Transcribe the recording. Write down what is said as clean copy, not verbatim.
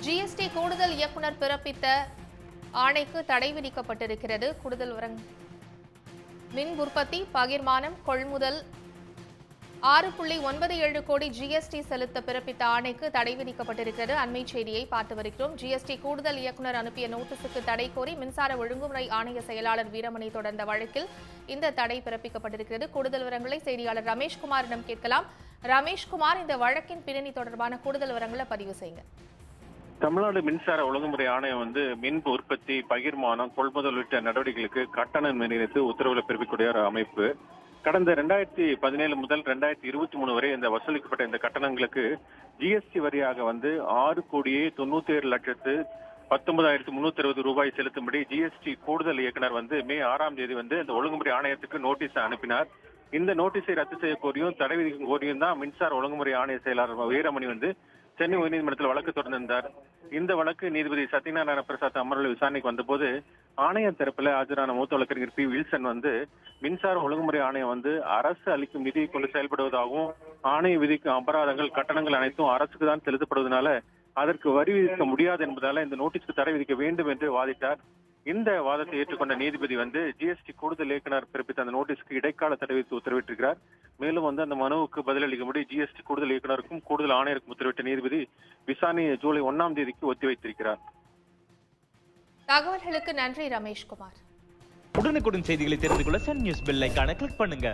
GST கூடுதல் இயக்குனர் பிறப்பித்த ஆணைக்கு தடை விதிக்கப்பட்டிருக்கிறது. கூடுதல் மின் உற்பத்தி, பகிர்மானம், கொள்முதல் 6.97 கோடி ஜிஎஸ்டி செலுத்த பிறப்பித்த ஆணைக்கு தடை விதிக்கப்பட்டிருக்கிறது. அண்மை செய்தியை பார்த்து வருகிறோம். ஜிஎஸ்டி கூடுதல் இயக்குநர் அனுப்பிய நோட்டீஸுக்கு தடை கோரி மின்சார ஒழுங்குமுறை ஆணைய செயலாளர் வீரமணி தொடர்ந்த வழக்கில் இந்த தடை பிறப்பிக்கப்பட்டிருக்கிறது. கூடுதல் விவரங்களை செய்தியாளர் ரமேஷ்குமாரிடம் கேட்கலாம். ரமேஷ்குமார், இந்த வழக்கின் பின்னணி தொடர்பான கூடுதல் விவரங்களை பதிவு செய்யுங்க. தமிழ்நாடு மின்சார ஒழுங்குமுறை ஆணையம் மின் உற்பத்தி, பகிர்மானம், கொள்முதல் உள்ளிட்ட நடவடிக்கைகளுக்கு கட்டணம் நிர்ணயித்து உத்தரவுகளை பிறப்பிக்கூடிய ஒரு அமைப்பு. கடந்த 2017 முதல் 2023 வரை இந்த வசூலிக்கப்பட்ட இந்த கட்டணங்களுக்கு ஜிஎஸ்டி வரியாக 6,19,19,360 ரூபாய் செலுத்தும்படி ஜிஎஸ்டி கூடுதல் இயக்குனர் மே 6ஆம் தேதி இந்த ஒழுங்குமுறை ஆணையத்துக்கு நோட்டீஸ் அனுப்பினார். இந்த நோட்டீஸை ரத்து செய்ய கோரியும் தடை விதிக்கும் கோரியும் தான் மின்சார ஒழுங்குமுறை ஆணைய செயலாளர் வீரமணி சென்னை உயர்நீதிமன்றத்தில் வழக்கு தொடர்ந்திருந்தார். இந்த வழக்கு நீதிபதி சத்யநாராயண பிரசாத் அமர்வில் விசாரணைக்கு வந்தபோது ஆணைய தரப்புல ஆஜரான மூத்த வழக்கறிஞர் பி. வில்சன் மின்சார ஒழுங்குமுறை ஆணையம் அரசு அளிக்கும் நிதியை கொண்டு செயல்படுவதாகவும் ஆணைய விதிக்கும் அபராதங்கள், கட்டணங்கள் அனைத்தும் அரசுக்கு தான் செலுத்தப்படுவதனால அதற்கு வரி விதிக்க முடியாது என்பதால இந்த நோட்டீஸ்க்கு தடை விதிக்க வேண்டும் என்று வாதிட்டார். இந்த வாதத்தை ஏற்றுக்கொண்ட நீதிபதி ஜிஎஸ்டி கூடுதல் இயக்குனர் பிறப்பித்த அந்த நோட்டீஸ்க்கு இடைக்கால தடை விதித்து உத்தரவிட்டிருக்கிறார். மேலும் அந்த மனுவுக்கு பதிலளிக்கும்படி ஜிஎஸ்டி கூடுதல் இயக்குனருக்கும் கூடுதல் ஆணையருக்கும் உத்தரவிட்ட நீதிபதி விசாரணையை ஜூலை 1ஆம் தேதிக்கு ஒத்திவைத்திருக்கிறார். தகவல்களுக்கு நன்றி ரமேஷ்குமார். உடனுக்குடன் செய்திகளை தெரிந்து கொள்ள சன் நியூஸ் பெல் ஐகானை கிளிக் பண்ணுங்க.